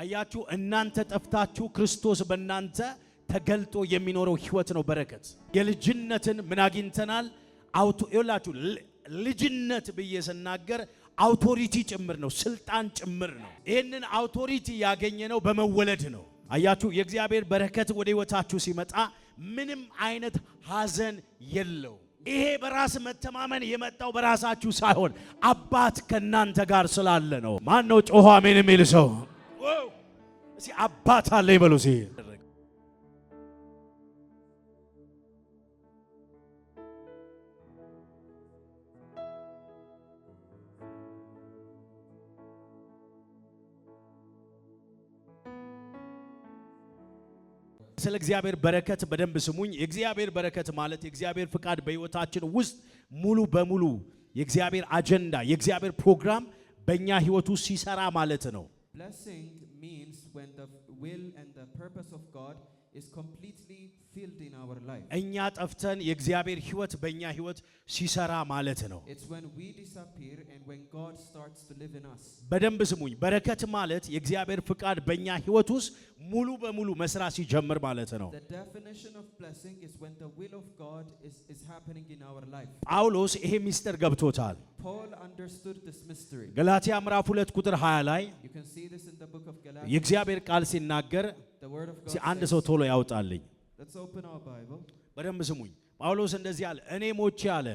አያችሁ እናንተ ጠፍታችሁ ክርስቶስ በእናንተ ተገልጦ የሚኖረው ህይወት ነው በረከት። የልጅነትን ምን አግኝተናል? ይላችሁ ልጅነት በየሰናገር አውቶሪቲ ጭምር ነው፣ ስልጣን ጭምር ነው። ይሄንን አውቶሪቲ ያገኘነው በመወለድ ነው። አያችሁ የእግዚአብሔር በረከት ወደ ህይወታችሁ ሲመጣ ምንም አይነት ሐዘን የለው። ይሄ በራስ መተማመን የመጣው በራሳችሁ ሳይሆን አባት ከናንተ ጋር ስላለ ነው። ማን ነው ጮሆ አሜን የሚል ሰው? እሺ አባት አለ ይበሉ። እሺ ስለ እግዚአብሔር በረከት በደንብ ስሙኝ። የእግዚአብሔር በረከት ማለት የእግዚአብሔር ፍቃድ በህይወታችን ውስጥ ሙሉ በሙሉ የእግዚአብሔር አጀንዳ የእግዚአብሔር ፕሮግራም በእኛ ህይወት ውስጥ ሲሰራ ማለት ነው። Blessing means when the will and the purpose of God is completely filled in our life. እኛ ጠፍተን የእግዚአብሔር ህይወት በእኛ ህይወት ሲሰራ ማለት ነው። It's when we disappear and when God starts to live in us. በደንብ ስሙኝ። በረከት ማለት የእግዚአብሔር ፍቃድ በእኛ ህይወት ውስጥ ሙሉ በሙሉ መስራት ሲጀምር ማለት ነው። The definition of blessing is when the will of God is happening in our life. ጳውሎስ ይሄ ሚስጥር ገብቶታል። Paul understood this mystery. ገላትያ ምዕራፍ 2 ቁጥር 20 ላይ You can see this in the book of Galatians. የእግዚአብሔር ቃል ሲናገር The word of God አንድ ሰው ቶሎ ያውጣልኝ። Let's open our Bible. በደንብ ስሙኝ። ጳውሎስ እንደዚህ አለ፣ እኔ ሞቼ አለ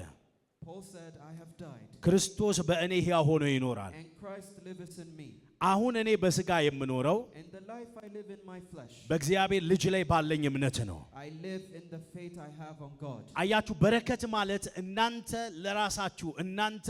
Paul said, I have died. ክርስቶስ በእኔ ሕያው ሆኖ ይኖራል። And Christ lives in me. አሁን እኔ በስጋ የምኖረው And the life I live in my flesh. በእግዚአብሔር ልጅ ላይ ባለኝ እምነት ነው። I live in the faith I have on God. አያችሁ በረከት ማለት እናንተ ለራሳችሁ እናንተ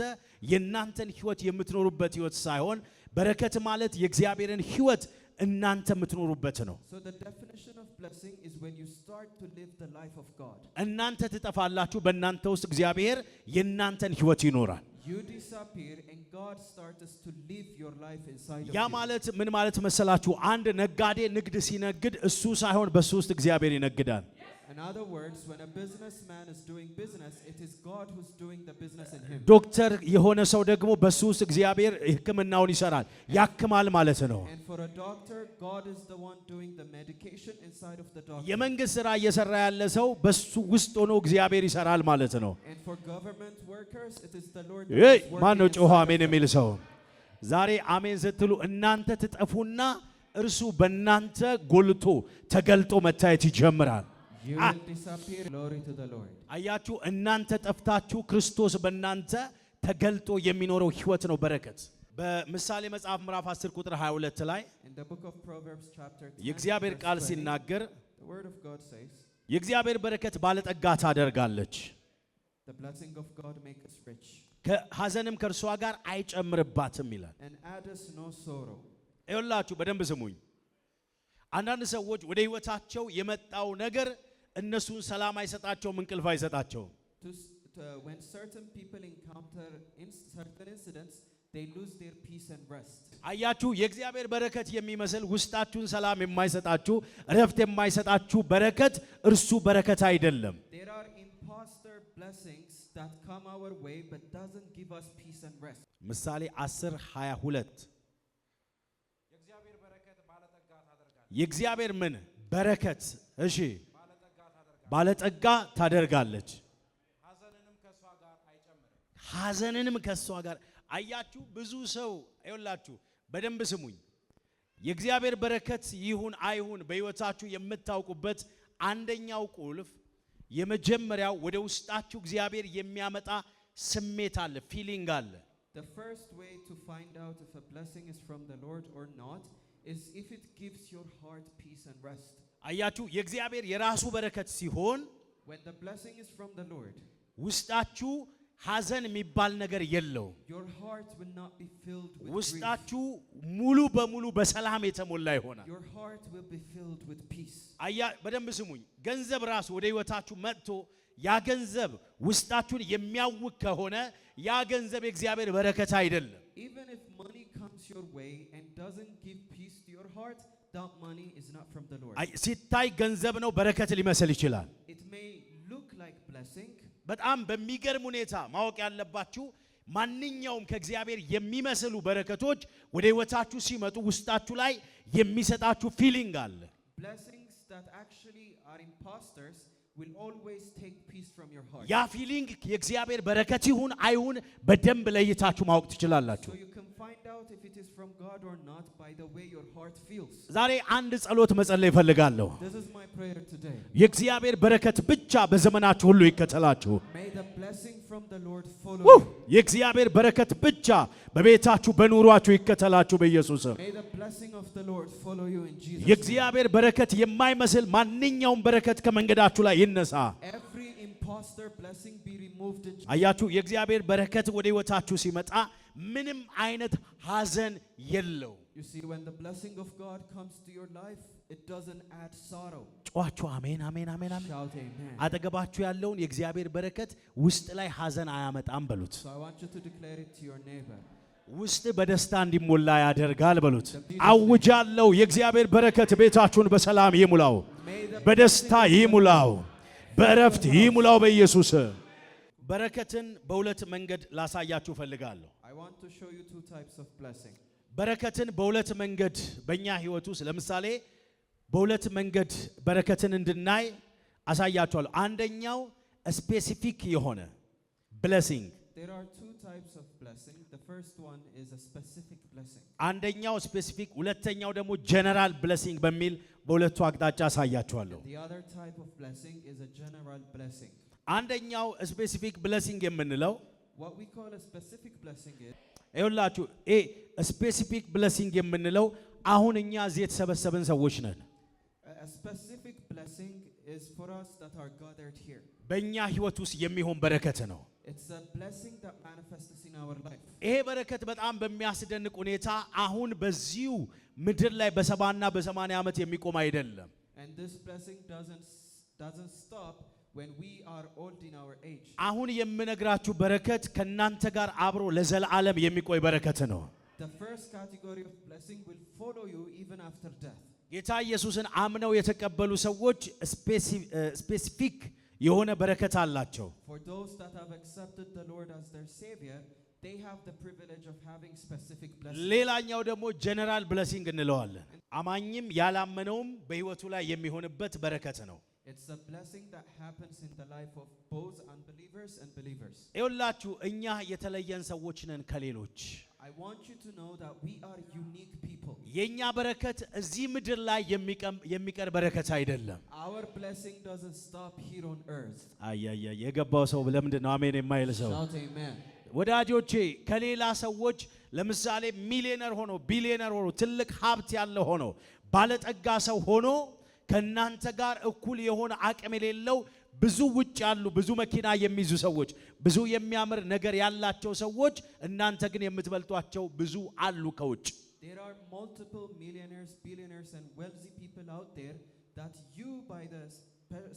የናንተን ህይወት የምትኖሩበት ህይወት ሳይሆን በረከት ማለት የእግዚአብሔርን ህይወት እናንተ የምትኖሩበት ነው። So the definition of blessing is when you start to live the life of God. እናንተ ትጠፋላችሁ፣ በእናንተ ውስጥ እግዚአብሔር የናንተን ህይወት ይኖራል። You disappear and God starts to live your life inside of you. ያ ማለት ምን ማለት መሰላችሁ? አንድ ነጋዴ ንግድ ሲነግድ እሱ ሳይሆን በሱ ውስጥ እግዚአብሔር ይነግዳል። In other words, when a businessman is doing business, it is God who's doing the business in him. ዶክተር የሆነ ሰው ደግሞ በሱ ውስጥ እግዚአብሔር ሕክምናውን ይሰራል፣ ያክማል ማለት ነው። And for a doctor, God is the one doing the medication inside of the doctor. የመንግስት ሥራ እየሰራ ያለ ሰው በሱ ውስጥ ሆኖ እግዚአብሔር ይሰራል ማለት ነው። And for government workers, it is the Lord ይሄ who is ማን ነው working ጮኸ inside አሜን of የሚል them. ሰው? ዛሬ አሜን ስትሉ እናንተ ትጠፉና እርሱ በእናንተ ጎልቶ ተገልጦ መታየት ይጀምራል። You will disappear. Glory to the Lord. አያችሁ እናንተ ጠፍታችሁ ክርስቶስ በእናንተ ተገልጦ የሚኖረው ህይወት ነው በረከት። በምሳሌ መጽሐፍ ምዕራፍ 10 ቁጥር 22 ላይ In the book of Proverbs chapter 10, የእግዚአብሔር verse ቃል 20, ሲናገር the word of God says, የእግዚአብሔር በረከት ባለጠጋ ታደርጋለች፣ the blessing of God makes us rich ከሐዘንም ከእርሷ ጋር አይጨምርባትም ይላል። and add us no sorrow. ይኸውላችሁ በደንብ ስሙኝ። አንዳንድ ሰዎች ወደ ህይወታቸው የመጣው ነገር እነሱን ሰላም አይሰጣቸውም፣ እንቅልፍ አይሰጣቸውም። When certain people encounter certain incidents, they lose their peace and rest. አያችሁ የእግዚአብሔር በረከት የሚመስል ውስጣችሁን ሰላም የማይሰጣችሁ እረፍት የማይሰጣችሁ በረከት እርሱ በረከት አይደለም። There are imposter blessings that come our way but doesn't give us peace and rest. ምሳሌ 10:22 የእግዚአብሔር ምን በረከት እሺ ባለጠጋ ታደርጋለች፣ ሐዘንንም ከሷ ጋር። አያችሁ ብዙ ሰው ይኸውላችሁ በደንብ ስሙኝ። የእግዚአብሔር በረከት ይሁን አይሁን በህይወታችሁ የምታውቁበት አንደኛው ቁልፍ የመጀመሪያው ወደ ውስጣችሁ እግዚአብሔር የሚያመጣ ስሜት አለ፣ ፊሊንግ አለ። The first way to find out if a blessing is from the Lord or not is if it gives your heart peace and rest. አያችሁ የእግዚአብሔር የራሱ በረከት ሲሆን When the blessing is from the Lord, ውስጣችሁ ሐዘን የሚባል ነገር የለው። your heart will not be filled with grief. ውስጣችሁ ሙሉ በሙሉ በሰላም የተሞላ ይሆናል። Your heart will be filled with peace. አያ በደንብ ስሙኝ። ገንዘብ ራሱ ወደ ህይወታችሁ መጥቶ ያ ገንዘብ ውስጣችሁን የሚያውክ ከሆነ ያ ገንዘብ የእግዚአብሔር በረከት አይደለም። Even if money comes your way and doesn't give peace to your heart, that money is not from the Lord. ሲታይ ገንዘብ ነው በረከት ሊመስል ይችላል። It may look like blessing. በጣም በሚገርም ሁኔታ ማወቅ ያለባችሁ ማንኛውም ከእግዚአብሔር የሚመስሉ በረከቶች ወደ ህይወታችሁ ሲመጡ ውስጣችሁ ላይ የሚሰጣችሁ ፊሊንግ አለ። Blessings that actually are imposters will always take peace from your heart. ያ ፊሊንግ የእግዚአብሔር በረከት ይሁን አይሁን በደንብ ለይታችሁ ማወቅ ትችላላችሁ። So you can find out if it is from God or not by the way your heart feels. ዛሬ አንድ ጸሎት መጸለይ እፈልጋለሁ። This is my prayer today. የእግዚአብሔር በረከት ብቻ በዘመናችሁ ሁሉ ይከተላችሁ። May the blessing from the Lord follow Woo! you. የእግዚአብሔር በረከት ብቻ በቤታችሁ በኑሯችሁ ይከተላችሁ በኢየሱስ ስም። May the blessing of the Lord follow you in Jesus' name. የእግዚአብሔር በረከት የማይመስል ማንኛውም በረከት ከመንገዳችሁ ላይ ይነሳ። Every imposter blessing be removed in Jesus' አያችሁ የእግዚአብሔር በረከት ወደ ህይወታችሁ ሲመጣ ምንም አይነት ሐዘን የለው። You see, when the blessing of God comes to your life, it doesn't add sorrow. ጮኻችሁ አሜን አሜን አሜን አሜን። Shout amen. አጠገባችሁ ያለውን የእግዚአብሔር በረከት ውስጥ ላይ ሐዘን አያመጣም በሉት። So I want you to declare it to your neighbor. ውስጥ በደስታ እንዲሞላ ያደርጋል በሉት። አውጃለሁ የእግዚአብሔር በረከት ቤታችሁን በሰላም ይሙላው፣ በደስታ ይሙላው፣ በእረፍት ይሙላው በኢየሱስ። በረከትን በሁለት መንገድ ላሳያችሁ ፈልጋለሁ። I want to show you two types of blessing. በረከትን በሁለት መንገድ በእኛ ህይወት ውስጥ ለምሳሌ በሁለት መንገድ በረከትን እንድናይ አሳያችኋለሁ። አንደኛው ስፔሲፊክ የሆነ ብሌሲንግ፣ There are two types of blessing. The first one is a specific blessing. አንደኛው ስፔሲፊክ፣ ሁለተኛው ደግሞ ጀነራል ብሌሲንግ በሚል በሁለቱ አቅጣጫ አሳያችኋለሁ። The other type of blessing is a general blessing. አንደኛው ስፔሲፊክ ብሌሲንግ የምንለው What we call a specific blessing is ይኸውላችሁ ስፔሲፊክ ብሌሲንግ የምንለው አሁን እኛ እዚህ የተሰበሰብን ሰዎች ነን። a specific blessing is for us that are gathered here. በእኛ ህይወት ውስጥ የሚሆን በረከት ነው። It's a blessing that manifests in our life. ይሄ በረከት በጣም በሚያስደንቅ ሁኔታ አሁን በዚሁ ምድር ላይ በ70 እና በ80 ዓመት የሚቆም አይደለም። And this blessing doesn't stop when we are old in our age. አሁን የምነግራችሁ በረከት ከናንተ ጋር አብሮ ለዘላለም የሚቆይ በረከት ነው። The first category of blessing will follow you even after death. ጌታ ኢየሱስን አምነው የተቀበሉ ሰዎች ስፔሲፊክ የሆነ በረከት አላቸው። For those that have accepted the Lord as their savior, they have the privilege of having specific blessings. ሌላኛው ደግሞ ጀነራል ብሌሲንግ እንለዋለን። አማኝም ያላመነውም በህይወቱ ላይ የሚሆንበት በረከት ነው። It's a blessing that happens in the life of both unbelievers and believers. ይኸውላችሁ እኛ የተለየን ሰዎች ነን ከሌሎች። I want you to know that we are unique people. የኛ በረከት እዚህ ምድር ላይ የሚቀር በረከት አይደለም። Our blessing doesn't stop here on earth. አያያ የገባው ሰው ለምንድን ነው አሜን የማይል ሰው? Shout amen. ወዳጆቼ ከሌላ ሰዎች ለምሳሌ ሚሊዮነር ሆኖ ቢሊዮነር ሆኖ ትልቅ ሀብት ያለው ሆኖ ባለጠጋ ሰው ሆኖ ከናንተ ጋር እኩል የሆነ አቅም የሌለው ብዙ ውጭ ያሉ ብዙ መኪና የሚይዙ ሰዎች ብዙ የሚያምር ነገር ያላቸው ሰዎች እናንተ ግን የምትበልጧቸው ብዙ አሉ ከውጭ። There are multiple millionaires, billionaires and wealthy people out there that you by the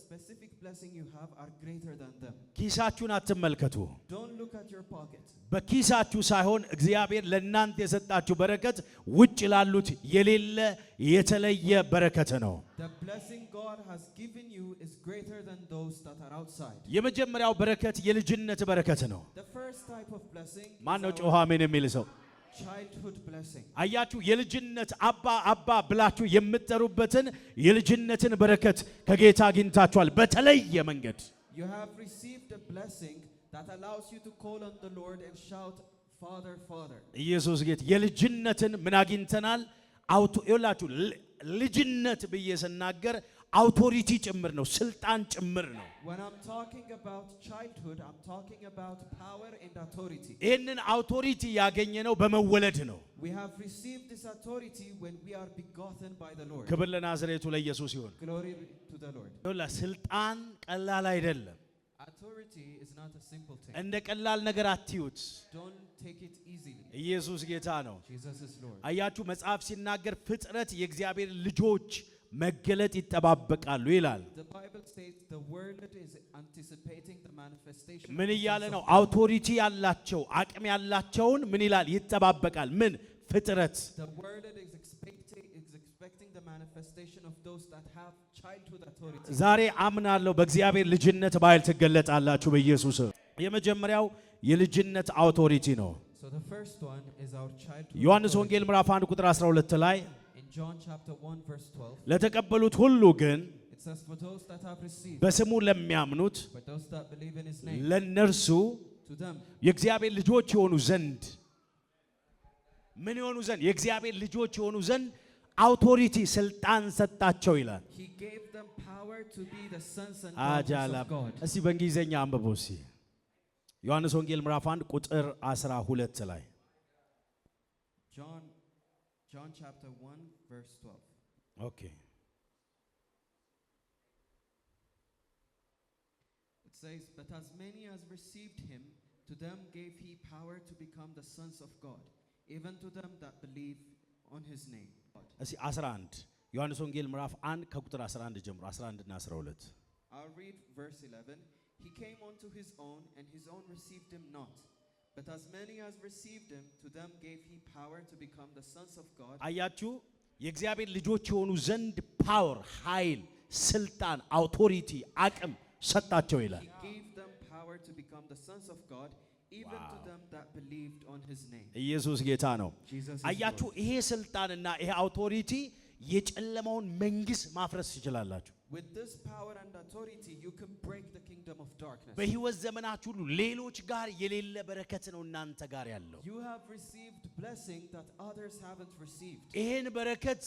specific blessing you have are greater than them. ኪሳችሁን አትመልከቱ። Don't look at your pocket. በኪሳችሁ ሳይሆን እግዚአብሔር ለእናንተ የሰጣችሁ በረከት ውጭ ላሉት የሌለ የተለየ በረከት ነው። The blessing God has given you is greater than those that are outside. የመጀመሪያው በረከት የልጅነት በረከት ነው። The first type of blessing ማን ነው is ጮኸ አሜን የሚል ሰው? childhood blessing. አያችሁ የልጅነት አባ ብላችሁ የምትጠሩበትን የልጅነትን በረከት ከጌታ አግኝታችኋል በተለየ መንገድ። You have received a blessing that allows you to call on the Lord and shout Father, Father. ኢየሱስ ጌታ የልጅነትን ምን አግኝተናል? ይኸውላችሁ ልጅነት ብዬ ስናገር አውቶሪቲ ጭምር ነው፣ ስልጣን ጭምር ነው። When I'm talking about childhood, I'm talking about power and authority. ይህንን አውቶሪቲ ያገኘነው በመወለድ ነው። We have received this authority when we are begotten by the Lord. ክብር ለናዝሬቱ ለኢየሱስ ይሁን። Glory to the Lord. ይኸውላችሁ ስልጣን ቀላል አይደለም። Authority is not a simple thing. እንደ ቀላል ነገር አትዩት። Don't take it easily. ኢየሱስ ጌታ ነው። Jesus is Lord. አያችሁ መጽሐፍ ሲናገር ፍጥረት የእግዚአብሔር ልጆች መገለጥ ይጠባበቃሉ ይላል። The Bible states the world is anticipating the manifestation. ምን እያለ ነው? አውቶሪቲ ያላቸው አቅም ያላቸውን ምን ይላል? ይጠባበቃል። ምን ፍጥረት? The world is expecting the manifestation of those that have childhood authority. ዛሬ አምናለሁ በእግዚአብሔር ልጅነት በኃይል ትገለጣላችሁ በኢየሱስ። የመጀመሪያው የልጅነት አውቶሪቲ ነው። So the first one is our childhood ዮሐንስ authority. ወንጌል ምዕራፍ 1 ቁጥር 12 ላይ In John chapter 1 verse 12, ለተቀበሉት ሁሉ ግን it says, for those that have received, በስሙ ለሚያምኑት for those that believe in his name, ለነርሱ to them, የእግዚአብሔር ልጆች የሆኑ ዘንድ ምን የሆኑ ዘንድ የእግዚአብሔር ልጆች የሆኑ ዘንድ አውቶሪቲ ስልጣን ሰጣቸው ይላል። he gave them power to be the sons and daughters አጃላ of God. እስቲ በእንግሊዘኛ አንብበው እስቲ ዮሐንስ ወንጌል ምዕራፍ 1 ቁጥር 12 ላይ John chapter 1 verse 12. ኦኬ It says, but as many as received him, to them gave he power to become the sons of God, even to them that believe on his name. እስቲ 11 ዮሐንስ ወንጌል ምዕራፍ 1 ከቁጥር 11 ጀምሮ 11 እና 12 I'll read verse 11. He came unto his own, and his own received him not. But as many as received him, to them gave he power to become the sons of God. አያችሁ የእግዚአብሔር ልጆች የሆኑ ዘንድ ፓወር ኃይል ስልጣን አውቶሪቲ አቅም ሰጣቸው ይላል። He gave them power to become the sons of God, even to them that believed on his name. ኢየሱስ ጌታ ነው። Jesus is አያችሁ Lord. ይሄ ስልጣንና ይሄ አውቶሪቲ የጨለማውን መንግስት ማፍረስ ትችላላችሁ። With this power and authority, you can break the kingdom of darkness. በህይወት ዘመናችሁ ሁሉ ሌሎች ጋር የሌለ በረከት ነው እናንተ ጋር ያለው። You have received blessing that others haven't received. ይሄን በረከት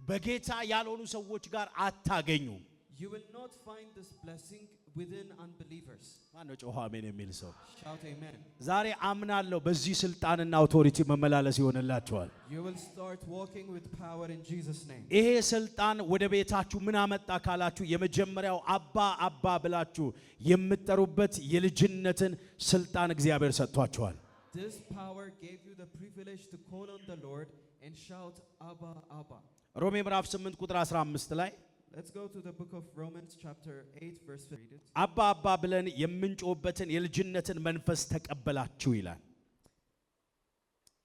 በጌታ ያልሆኑ ሰዎች ጋር አታገኙም። You will not find this blessing within unbelievers. ማነው ጮኸ አሜን የሚል ሰው? Shout amen. ዛሬ አምናለሁ በዚህ ስልጣንና አውቶሪቲ መመላለስ ይሆንላችኋል። You will start walking with power in Jesus' name. ይሄ ስልጣን ወደ ቤታችሁ ምን አመጣ ካላችሁ የመጀመሪያው አባ አባ ብላችሁ የምትጠሩበት የልጅነትን ስልጣን እግዚአብሔር ሰጥቷችኋል። This power gave you the privilege to call on the Lord and shout Abba Abba. ሮሜ ምዕራፍ 8 ቁጥር 15 ላይ Let's go to the book of Romans chapter 8 verse 3. አባ አባ ብለን የምንጮህበትን የልጅነትን መንፈስ ተቀበላችሁ ይላል።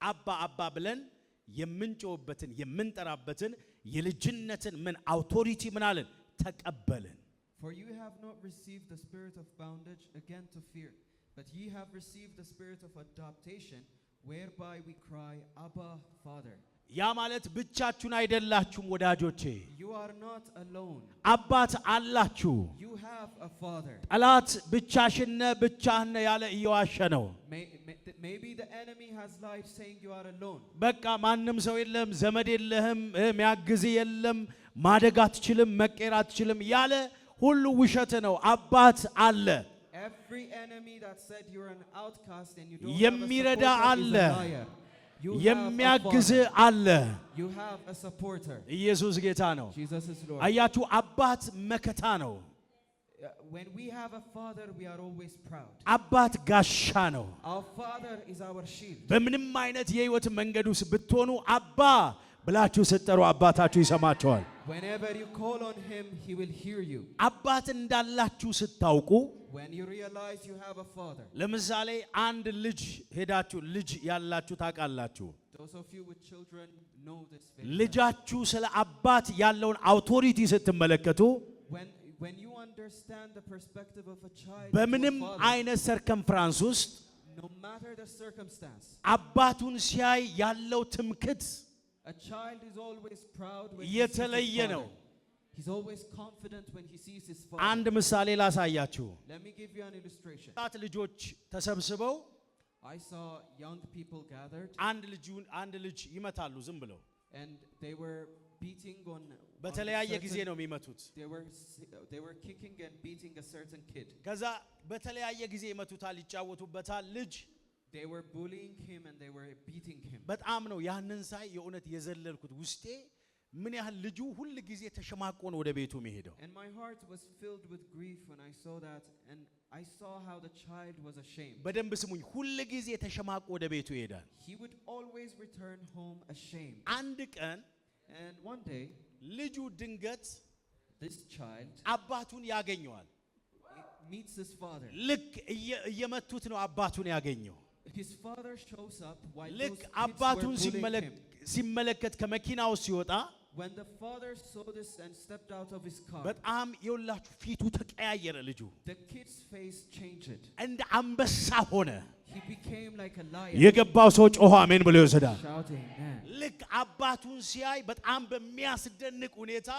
አባ አባ ብለን የምንጮህበትን የምንጠራበትን የልጅነትን ምን አውቶሪቲ ምን አለን ተቀበልን። For you have not received the spirit of bondage again to fear, but ye have received the spirit of adoption, whereby we cry, Abba, Father. ያ ማለት ብቻችሁን አይደላችሁም ወዳጆቼ። You are not alone. አባት አላችሁ። You have a father. ጠላት ብቻሽነ ብቻህነ ያለ እየዋሸ ነው። Maybe the enemy has lied saying you are alone. በቃ ማንም ሰው የለም፣ ዘመድ የለህም፣ የሚያግዝ የለም፣ ማደግ አትችልም፣ መቀየር አትችልም ያለ ሁሉ ውሸት ነው። አባት አለ። Every enemy that said you're an outcast and you don't የሚረዳ have a አለ። supporter is a liar. You have a የሚያግዝ father. አለ። You have a supporter. ኢየሱስ ጌታ ነው። Jesus is Lord. አያችሁ አባት መከታ ነው። When we have a father, we are always proud. አባት ጋሻ ነው። Our father is our shield. በምንም አይነት የህይወት መንገድ ውስጥ ብትሆኑ አባ ብላችሁ ስትጠሩ አባታችሁ ይሰማችኋል። Whenever you call on him, he will hear you. አባት እንዳላችሁ ስታውቁ When you realize you have a father. ለምሳሌ አንድ ልጅ ሄዳችሁ ልጅ ያላችሁ ታውቃላችሁ። Those of you with children know this very well. ልጃችሁ ስለ አባት ያለውን አውቶሪቲ ስትመለከቱ When you understand the perspective of a child, በምንም to a father, አይነት ሰርከምፍራንስ ውስጥ no matter the circumstance, አባቱን ሲያይ ያለው ትምክት a child is always proud when he sees his የተለየ ነው። father. He's always confident when he sees his አንድ father. ምሳሌ ላሳያችሁ። Let me give you an illustration. ጣት ልጆች ተሰብስበው I saw young people gathered አንድ ልጅ ይመታሉ ዝም ብለው። and they were beating on በተለያየ certain- ጊዜ ነው የሚመቱት። they were kicking and beating a certain kid. ከዛ በተለያየ ጊዜ ይመቱታል፣ ይጫወቱበታል። ልጅ They were bullying him and they were beating him. በጣም ነው ያንን ሳይ የእውነት የዘለልኩት ውስጤ ምን ያህል ልጁ ሁል ጊዜ ተሸማቆ ነው ወደ ቤቱ የሚሄደው። And my heart was filled with grief when I saw that, and I saw how the child was ashamed. በደንብ ስሙኝ፣ ሁል ጊዜ ተሸማቆ ወደ ቤቱ ይሄዳል። He would always return home ashamed. አንድ ቀን And one day, ልጁ ድንገት this child አባቱን ያገኘዋል። meets his father. ልክ እየመቱት ነው አባቱን ያገኘው። His father shows up while ልክ those kids were አባቱን bullying him. ሲመለከት ከመኪናው ሲወጣ When the father saw this and stepped out of his car, በጣም ይኸውላችሁ ፊቱ ተቀያየረ ልጁ the kid's face changed. እንደ አንበሳ ሆነ He became like a lion. የገባው ሰው ጮኸ አሜን ብሎ ይወስዳል Shout amen. ልክ አባቱን ሲያይ በጣም በሚያስደንቅ ሁኔታ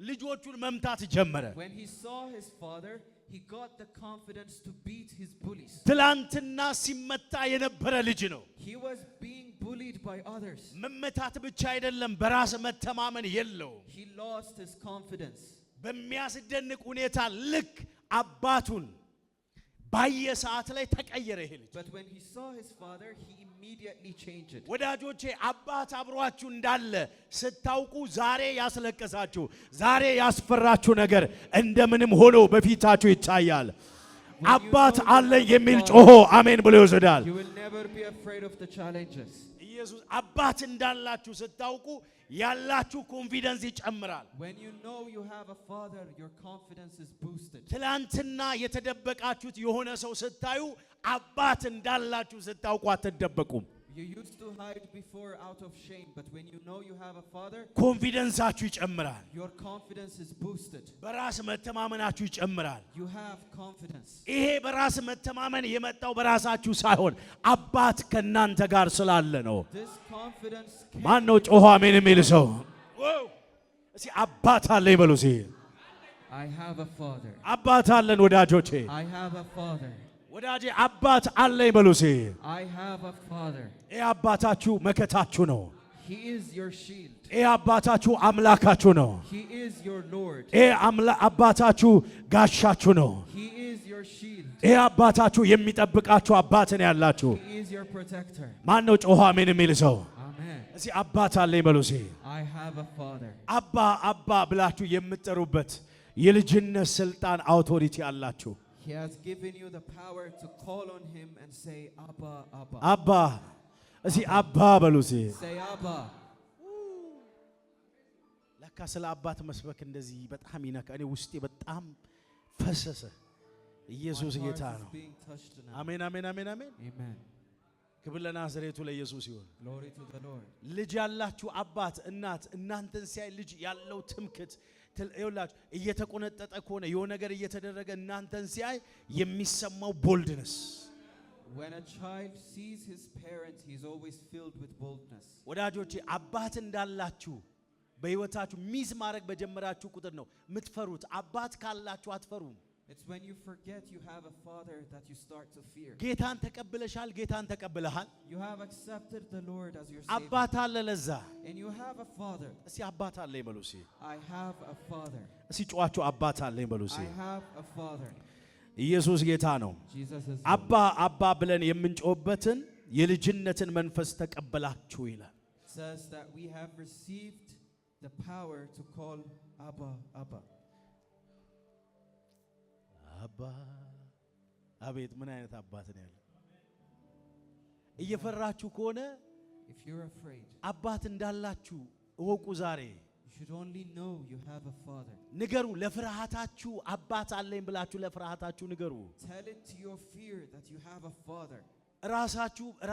ልጆቹን መምታት ጀመረ When he saw his father, he got the confidence to beat his bullies. ትላንትና ሲመታ የነበረ ልጅ ነው He was being bullied by others. መመታት ብቻ አይደለም በራስ መተማመን የለውም He lost his confidence. በሚያስደንቅ ሁኔታ ልክ አባቱን ባየ ሰዓት ላይ ተቀየረ ይሄ ልጅ But when he saw his father, he immediately changed. ወዳጆቼ አባት አብሯችሁ እንዳለ ስታውቁ ዛሬ ያስለቀሳችሁ ዛሬ ያስፈራችሁ ነገር እንደምንም ሆኖ በፊታችሁ ይታያል አባት አለ የሚል ጮሆ አሜን ብሎ ይወስዳል You will never be afraid of the challenges. ኢየሱስ አባት እንዳላችሁ ስታውቁ ያላችሁ ኮንፊደንስ ይጨምራል When you know you have a father, your confidence is boosted. ትላንትና የተደበቃችሁት የሆነ ሰው ስታዩ አባት እንዳላችሁ ስታውቁ አትደበቁም You used to hide before out of shame, but when you know you have a father, ኮንፊደንሳችሁ ይጨምራል your confidence is boosted. በራስ መተማመናችሁ ይጨምራል You have confidence. ይሄ በራስ መተማመን የመጣው በራሳችሁ ሳይሆን አባት ከናንተ ጋር ስላለ ነው This confidence ማን ነው ጮሆ አሜን የሚል ሰው እስኪ አባት አለ ይበሉ እስኪ I have a father. አባት አለን ወዳጆቼ I have a father. ወዳጄ አባት አለ ይበሉ እስኪ I have a father. ይሄ አባታችሁ መከታችሁ ነው He is your shield. ይሄ አባታችሁ አምላካችሁ ነው He is your Lord. ይሄ አባታችሁ ጋሻችሁ ነው He is your shield. ይሄ አባታችሁ የሚጠብቃችሁ አባት ነው ያላችሁ He is your protector. ማን ነው ጮሆ አሜን የሚል ሰው Amen. እስኪ አባት አለ ይበሉ እስኪ I have a father. አባ ብላችሁ የምትጠሩበት የልጅነት ስልጣን አውቶሪቲ አላችሁ He has given you the power to call on him and say Abba, Abba. አባ እስኪ አባ በሉ እስኪ Say Abba. ለካ ስለ አባት መስበክ እንደዚህ በጣም ይነካ እኔ ውስጤ በጣም ፈሰሰ ኢየሱስ My ጌታ heart ነው is being touched now. አሜን አሜን አሜን አሜን Amen. ክብር ለናዝሬቱ ለኢየሱስ ይሁን Glory to the Lord. ልጅ ያላችሁ አባት እናት እናንተን ሲያይ ልጅ ያለው ትምክት ይኸውላችሁ እየተቆነጠጠ ከሆነ የሆነ ነገር እየተደረገ እናንተን ሲያይ የሚሰማው ቦልድነስ When a child sees his parent, he is always filled with boldness. ወዳጆቼ አባት እንዳላችሁ በህይወታችሁ ሚዝ ማድረግ በጀመራችሁ ቁጥር ነው የምትፈሩት አባት ካላችሁ አትፈሩም It's when you forget you have a father that you start to fear. ጌታን ተቀብለሻል ጌታን ተቀብለሃል You have accepted the Lord as your አባት Savior. አለ ለዛ And you have a father. እስቲ አባት አለ ይበሉ እስቲ I have a father. እስቲ ጮአችሁ አባት አለ ይበሉ እስቲ I have a father. ኢየሱስ ጌታ ነው Jesus is አባ ብለን የምንጮህበትን የልጅነትን መንፈስ ተቀበላችሁ ይላል says that we have received the power to call Abba, Abba. አባ አቤት ምን አይነት አባት ነው ያለው እየፈራችሁ ከሆነ If you're afraid, አባት እንዳላችሁ እወቁ ዛሬ you should only know you have a father. ንገሩ ለፍርሃታችሁ አባት አለኝ ብላችሁ ለፍርሃታችሁ ንገሩ Tell it to your fear that you have a father.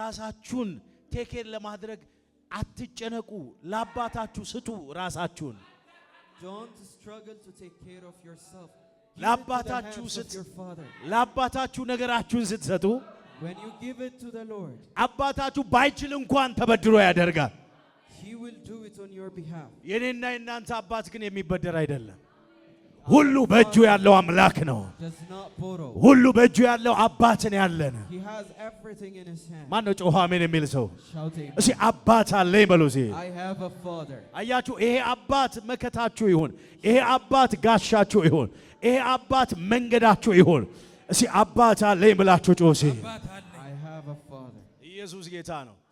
ራሳችሁን ቴኬር ለማድረግ አትጨነቁ ለአባታችሁ ስጡ ራሳችሁን Don't struggle to take care of yourself. ለአባታችሁ Give it to the hands of your father. ለአባታችሁ ነገራችሁን ስትሰጡ When you give it to the Lord, አባታችሁ ባይችል እንኳን ተበድሮ ያደርጋል He will do it on your behalf. የኔና የናንተ አባት ግን የሚበደር አይደለም ሁሉ በእጁ ያለው አምላክ ነው Does not borrow. ሁሉ በእጁ ያለው አባት ነው ያለን He has everything in his hand. ማን ነው ጮኸ አሜን የሚል ሰው Shout amen. እስኪ አባት አለኝ በሉ እስኪ I have a father. አያችሁ ይሄ አባት መከታችሁ ይሁን ይሄ አባት ጋሻችሁ ይሁን ይሄ አባት መንገዳችሁ ይሁን እስኪ አባት አለኝ ብላችሁ ጮህ እስኪ I have a father. ኢየሱስ ጌታ ነው